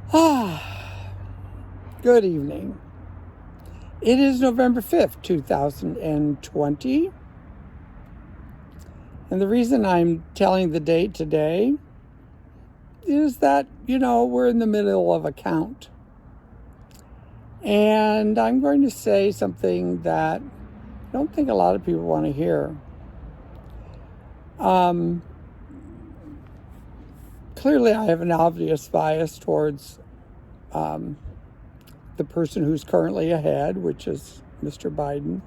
Good evening. It is November 5th, 2020. And the reason I'm telling the date today is that, we're in the middle of a count. And I'm going to say something that I don't think a lot of people want to hear. Clearly, I have an obvious bias towards the person who's currently ahead, which is Mr. Biden.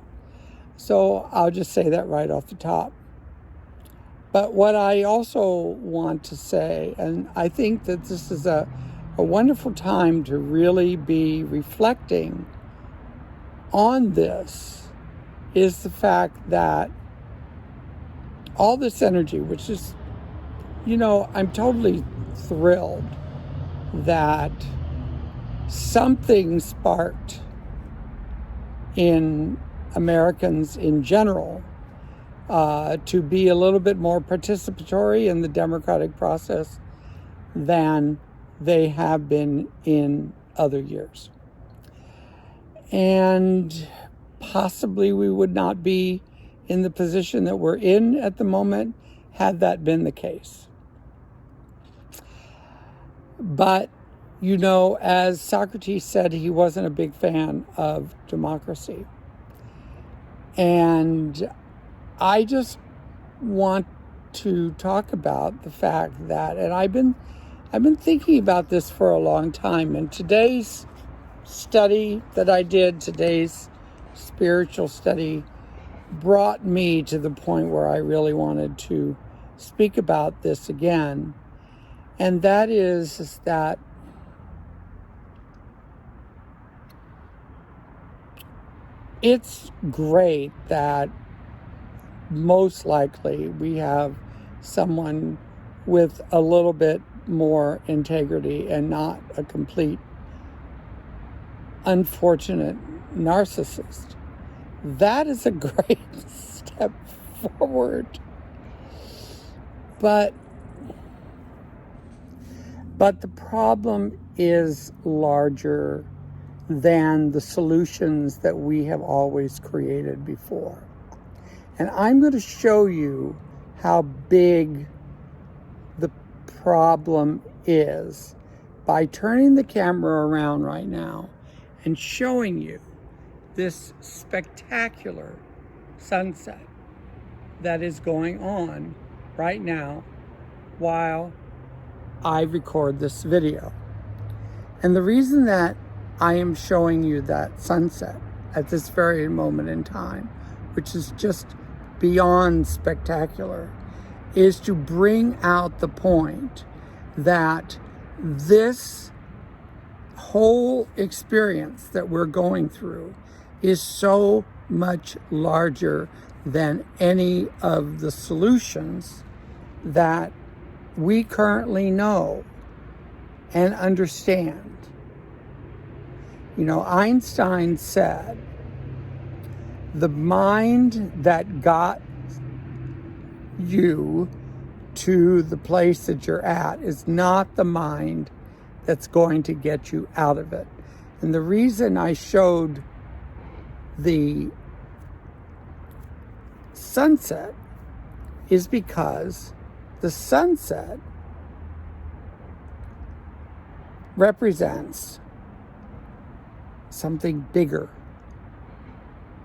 So I'll just say that right off the top. But what I also want to say, and I think that this is a wonderful time to really be reflecting on this, is the fact that all this energy, which is, I'm totally thrilled that something sparked in Americans in general to be a little bit more participatory in the democratic process than they have been in other years. And possibly we would not be in the position that we're in at the moment had that been the case. But, as Socrates said, he wasn't a big fan of democracy. And I just want to talk about the fact that, and I've been thinking about this for a long time, and today's study that I did, today's spiritual study, brought me to the point where I really wanted to speak about this again. And that is that it's great that most likely we have someone with a little bit more integrity and not a complete unfortunate narcissist. That is a great step forward. But the problem is larger than the solutions that we have always created before. And I'm going to show you how big the problem is by turning the camera around right now and showing you this spectacular sunset that is going on right now while I record this video. And the reason that I am showing you that sunset at this very moment in time, which is just beyond spectacular, is to bring out the point that this whole experience that we're going through is so much larger than any of the solutions that we currently know and understand. Einstein said, the mind that got you to the place that you're at is not the mind that's going to get you out of it. And the reason I showed the sunset is because the sunset represents something bigger.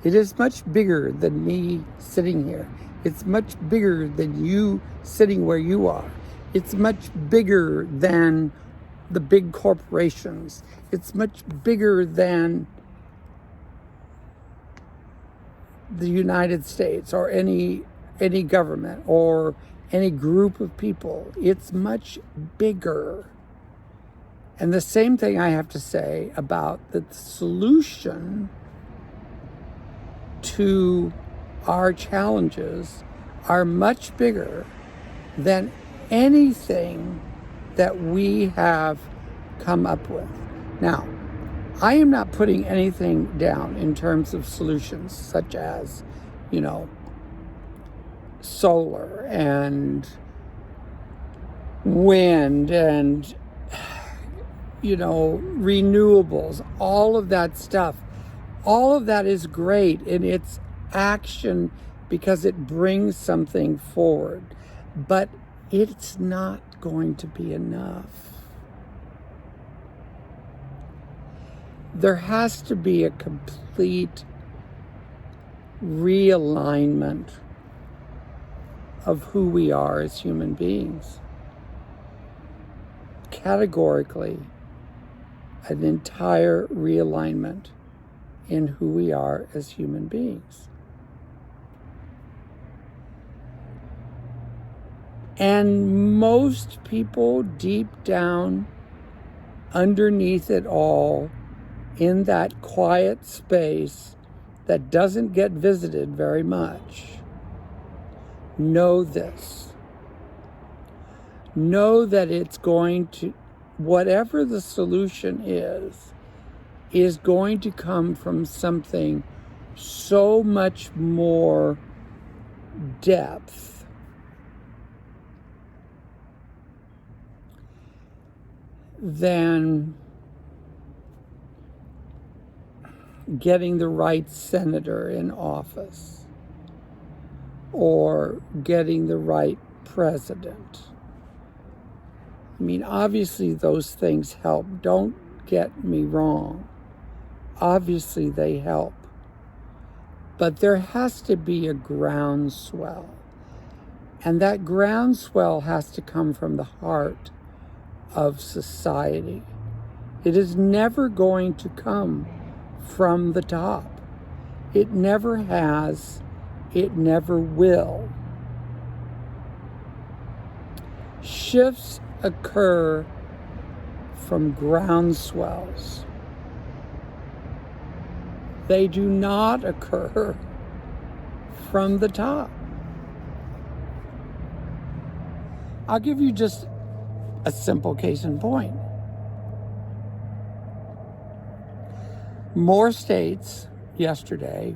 It is much bigger than me sitting here. It's much bigger than you sitting where you are. It's much bigger than the big corporations. It's much bigger than the United States or any government or any group of people. It's much bigger. And the same thing I have to say about the solution to our challenges are much bigger than anything that we have come up with. Now, I am not putting anything down in terms of solutions such as, solar and wind and renewables, all of that stuff. All of that is great in its action because it brings something forward. But it's not going to be enough. There has to be a complete realignment of who we are as human beings. Categorically, an entire realignment in who we are as human beings. And most people deep down, underneath it all, in that quiet space that doesn't get visited very much, know this. Know that it's going to, whatever the solution is going to come from something so much more depth than getting the right senator in office or getting the right president. I mean, obviously those things help. Don't get me wrong. Obviously they help. But there has to be a groundswell. And that groundswell has to come from the heart of society. It is never going to come from the top. It never has. It never will. Shifts occur from groundswells. They do not occur from the top. I'll give you just a simple case in point. More states yesterday,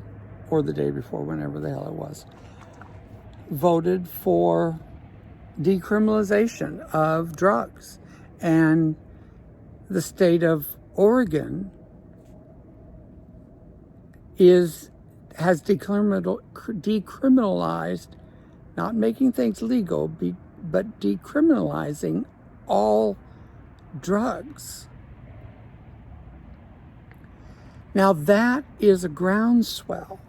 or the day before, whenever the hell it was, voted for decriminalization of drugs. And the state of Oregon has decriminalized, not making things legal, but decriminalizing all drugs. Now that is a groundswell.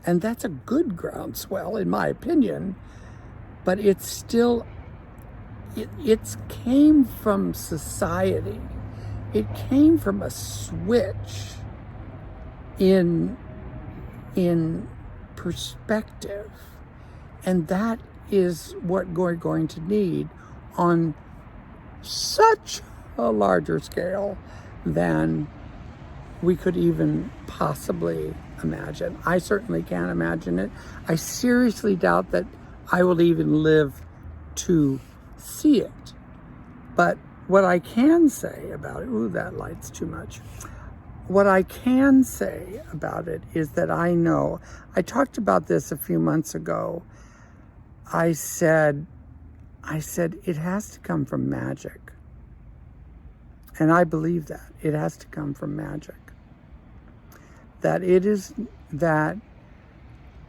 And that's a good groundswell, in my opinion, but it's still, it came from society. It came from a switch in perspective. And that is what we're going to need on such a larger scale than we could even possibly imagine. I certainly can't imagine it. I seriously doubt that I will even live to see it. But what I can say about it, ooh, that light's too much. What I can say about it is that I know, I talked about this a few months ago. I said it has to come from magic. And I believe that. It has to come from magic. That it is that,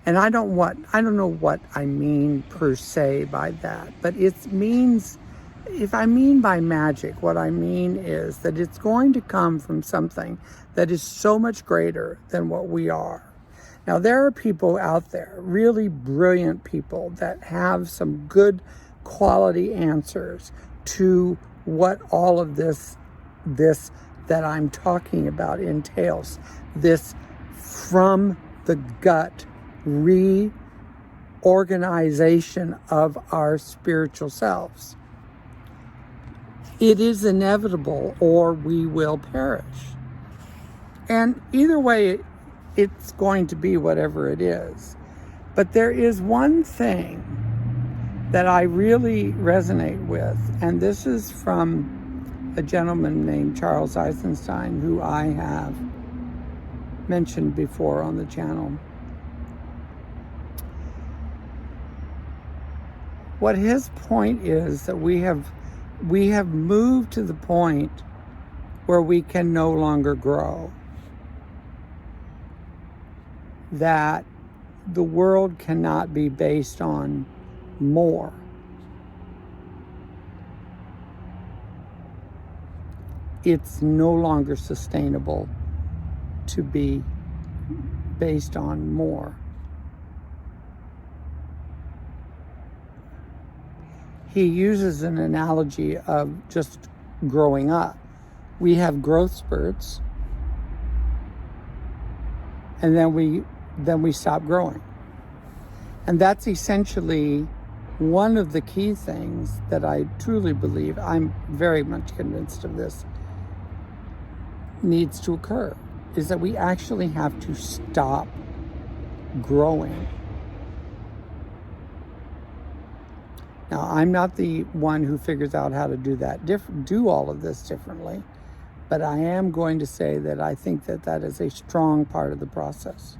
and I don't know what I mean per se by that, but it means, if I mean by magic, what I mean is that it's going to come from something that is so much greater than what we are. Now, there are people out there, really brilliant people, that have some good quality answers to what all of this that I'm talking about entails. This from the gut reorganization of our spiritual selves. It is inevitable, or we will perish. And either way, it's going to be whatever it is. But there is one thing that I really resonate with, and this is from a gentleman named Charles Eisenstein, who I have mentioned before on the channel. What his point is that we have we have moved to the point where we can no longer grow. That the world cannot be based on more. It's no longer sustainable to be based on more. He uses an analogy of just growing up. We have growth spurts, and then we stop growing. And that's essentially one of the key things that I truly believe, I'm very much convinced of this, needs to occur, is that we actually have to stop growing. Now, I'm not the one who figures out how to do that, do all of this differently, but I am going to say that I think that that is a strong part of the process.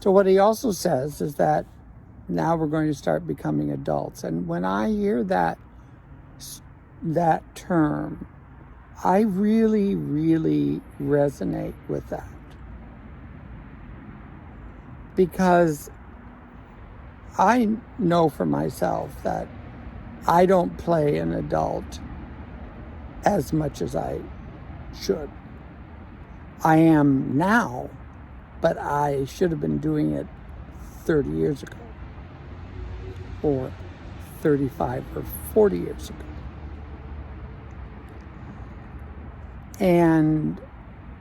So what he also says is that now we're going to start becoming adults. And when I hear that term, I really, really resonate with that. Because I know for myself that I don't play an adult as much as I should. I am now, but I should have been doing it 30 years ago, or 35 or 40 years ago. And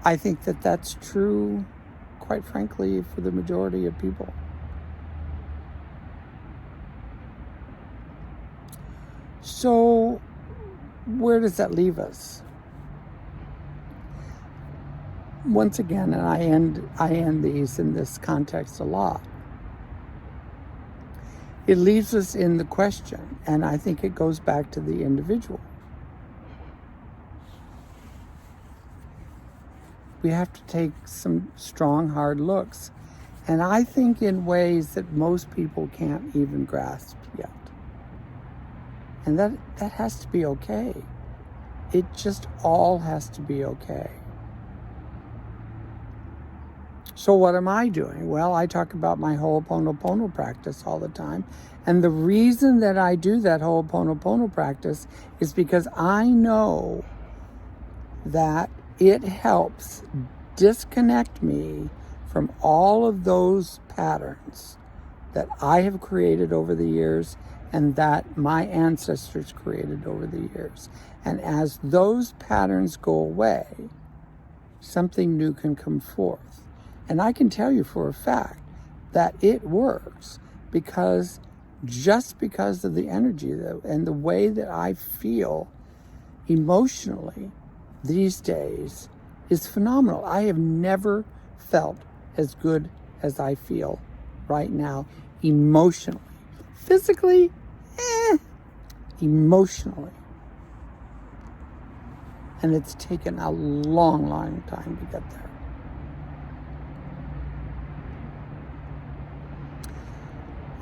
I think that that's true, quite frankly, for the majority of people. So, where does that leave us? Once again, and I end these in this context a lot. It leaves us in the question, and I think it goes back to the individual. We have to take some strong, hard looks, and I think in ways that most people can't even grasp yet. And that has to be okay. It just all has to be okay. So what am I doing? Well, I talk about my Ho'oponopono practice all the time. And the reason that I do that Ho'oponopono practice is because I know that it helps disconnect me from all of those patterns that I have created over the years and that my ancestors created over the years. And as those patterns go away, something new can come forth. And I can tell you for a fact that it works, because just because of the energy and the way that I feel emotionally these days is phenomenal. I have never felt as good as I feel right now emotionally. Physically, emotionally. And it's taken a long, long time to get there.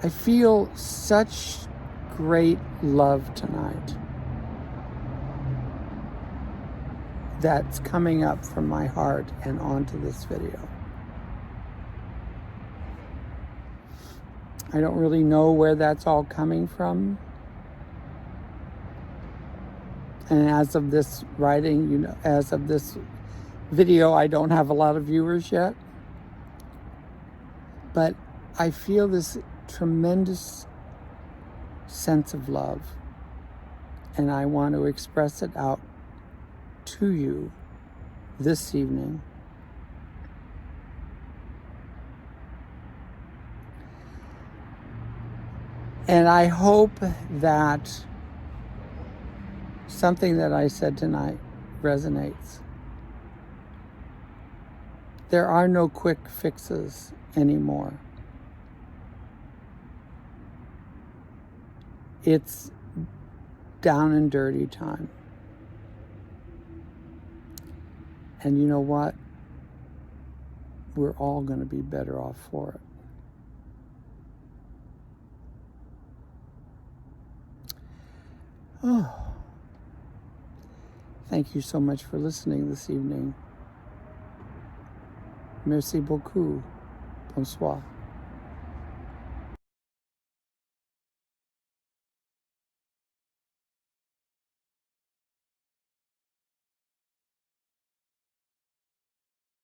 I feel such great love tonight that's coming up from my heart and onto this video. I don't really know where that's all coming from. And as of this writing, as of this video, I don't have a lot of viewers yet. But I feel this tremendous sense of love, and I want to express it out to you this evening. And I hope that something that I said tonight resonates. There are no quick fixes anymore. It's down and dirty time. And you know what? We're all going to be better off for it. Oh, thank you so much for listening this evening. Merci beaucoup. Bonsoir.